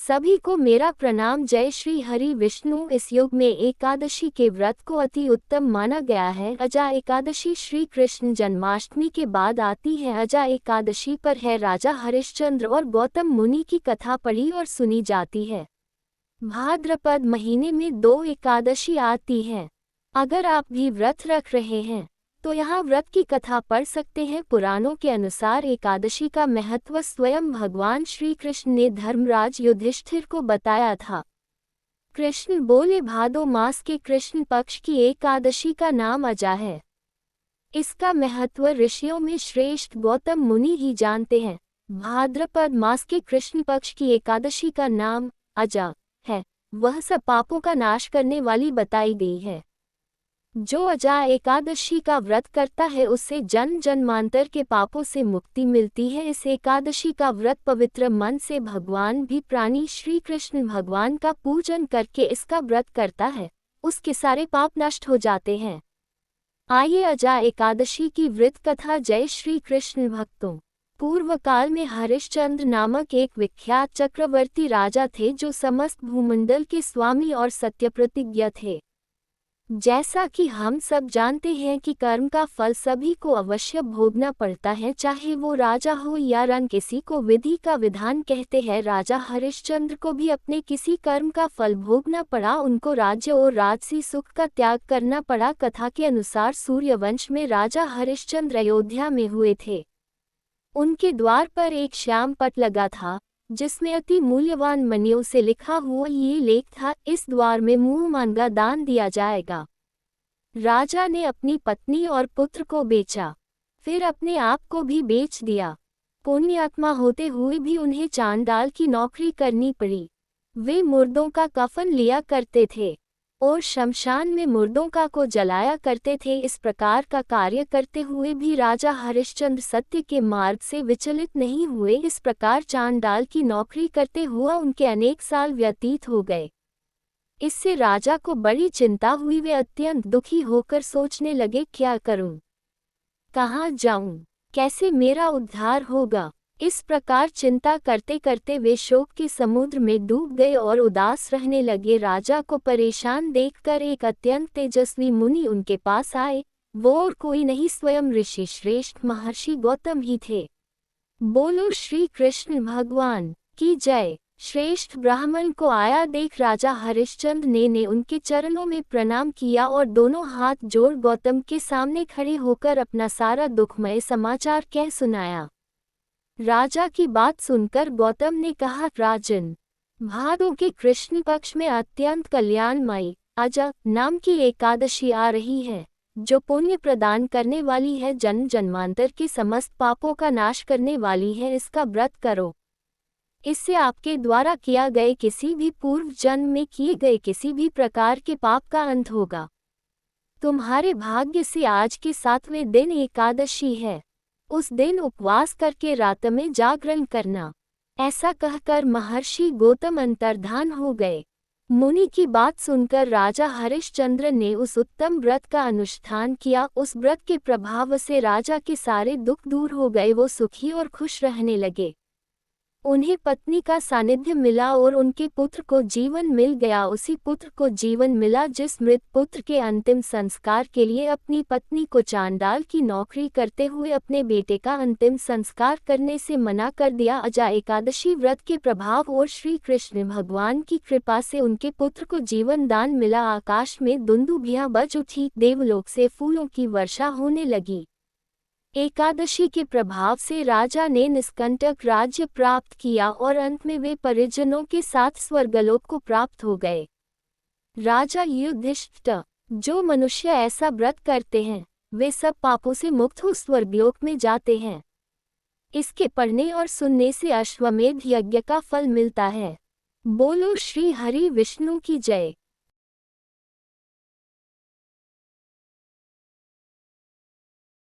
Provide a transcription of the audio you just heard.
सभी को मेरा प्रणाम। जय श्री हरि विष्णु। इस युग में एकादशी के व्रत को अति उत्तम माना गया है। अजा एकादशी श्री कृष्ण जन्माष्टमी के बाद आती है। अजा एकादशी पर है राजा हरिश्चंद्र और गौतम मुनि की कथा पढ़ी और सुनी जाती है। भाद्रपद महीने में 2 एकादशी आती हैं। अगर आप भी व्रत रख रहे हैं तो यहाँ व्रत की कथा पढ़ सकते हैं। पुराणों के अनुसार एकादशी का महत्व स्वयं भगवान श्री कृष्ण ने धर्मराज युधिष्ठिर को बताया था। कृष्ण बोले, भादो मास के कृष्ण पक्ष की एकादशी का नाम अजा है। इसका महत्व ऋषियों में श्रेष्ठ गौतम मुनि ही जानते हैं। भाद्रपद मास के कृष्ण पक्ष की एकादशी का नाम अजा है। वह सब पापों का नाश करने वाली बताई गई है। जो अजा एकादशी का व्रत करता है उससे जन्म जन्मांतर के पापों से मुक्ति मिलती है। इस एकादशी का व्रत पवित्र मन से भगवान भी प्राणी श्री कृष्ण भगवान का पूजन करके इसका व्रत करता है, उसके सारे पाप नष्ट हो जाते हैं। आइए अजा एकादशी की व्रत कथा। जय श्री कृष्ण भक्तों। पूर्व काल में हरिश्चंद्र नामक एक विख्यात चक्रवर्ती राजा थे जो समस्त भूमंडल के स्वामी और सत्यप्रतिज्ञ थे। जैसा कि हम सब जानते हैं कि कर्म का फल सभी को अवश्य भोगना पड़ता है, चाहे वो राजा हो या रंग। किसी को विधि का विधान कहते हैं। राजा हरिश्चंद्र को भी अपने किसी कर्म का फल भोगना पड़ा। उनको राज्य और राजसी सुख का त्याग करना पड़ा। कथा के अनुसार सूर्यवंश में राजा हरिश्चंद्र अयोध्या में हुए थे। उनके द्वार पर एक श्याम पट लगा था जिसमें अति मूल्यवान मणियों से लिखा हुआ ये लेख था, इस द्वार में मुंह मांगा दान दिया जाएगा। राजा ने अपनी पत्नी और पुत्र को बेचा, फिर अपने आप को भी बेच दिया। पुण्यात्मा होते हुए भी उन्हें चांडाल की नौकरी करनी पड़ी। वे मुर्दों का कफन लिया करते थे और शमशान में मुर्दों का को जलाया करते थे। इस प्रकार का कार्य करते हुए भी राजा हरिश्चंद्र सत्य के मार्ग से विचलित नहीं हुए। इस प्रकार चांडाल की नौकरी करते हुआ उनके अनेक साल व्यतीत हो गए। इससे राजा को बड़ी चिंता हुई। वे अत्यंत दुखी होकर सोचने लगे, क्या करूं, कहाँ जाऊं, कैसे मेरा उद्धार होगा। इस प्रकार चिंता करते करते वे शोक के समुद्र में डूब गए और उदास रहने लगे। राजा को परेशान देखकर एक अत्यंत तेजस्वी मुनि उनके पास आए। वो और कोई नहीं, स्वयं ऋषि श्रेष्ठ महर्षि गौतम ही थे। बोलो श्री कृष्ण भगवान की जय। श्रेष्ठ ब्राह्मण को आया देख राजा हरिश्चंद्र ने उनके चरणों में प्रणाम किया और दोनों हाथ जोड़ गौतम के सामने खड़े होकर अपना सारा दुखमय समाचार कह सुनाया। राजा की बात सुनकर गौतम ने कहा, राजन, भादो के कृष्ण पक्ष में अत्यंत कल्याणमयी अजा नाम की एकादशी आ रही है, जो पुण्य प्रदान करने वाली है, जन्म जन्मांतर के समस्त पापों का नाश करने वाली है। इसका व्रत करो। इससे आपके द्वारा किया गए किसी भी पूर्व जन्म में किए गए किसी भी प्रकार के पाप का अंत होगा। तुम्हारे भाग्य से आज के 7वें दिन एकादशी है। उस दिन उपवास करके रात में जागरण करना। ऐसा कहकर महर्षि गौतम अंतर्धान हो गए। मुनि की बात सुनकर राजा हरिश्चंद्र ने उस उत्तम व्रत का अनुष्ठान किया। उस व्रत के प्रभाव से राजा के सारे दुख दूर हो गए। वो सुखी और खुश रहने लगे। उन्हें पत्नी का सानिध्य मिला और उनके पुत्र को जीवन मिल गया। उसी पुत्र को जीवन मिला जिस मृत पुत्र के अंतिम संस्कार के लिए अपनी पत्नी को चांडाल की नौकरी करते हुए अपने बेटे का अंतिम संस्कार करने से मना कर दिया। अजा एकादशी व्रत के प्रभाव और श्री कृष्ण भगवान की कृपा से उनके पुत्र को जीवन दान मिला। आकाश में दुंदुभियां बज उठी, देवलोक से फूलों की वर्षा होने लगी। एकादशी के प्रभाव से राजा ने निष्कंटक राज्य प्राप्त किया और अंत में वे परिजनों के साथ स्वर्गलोक को प्राप्त हो गए। राजा युधिष्ठिर, जो मनुष्य ऐसा व्रत करते हैं वे सब पापों से मुक्त हो स्वर्गलोक में जाते हैं। इसके पढ़ने और सुनने से अश्वमेध यज्ञ का फल मिलता है। बोलो श्री हरि विष्णु की जय।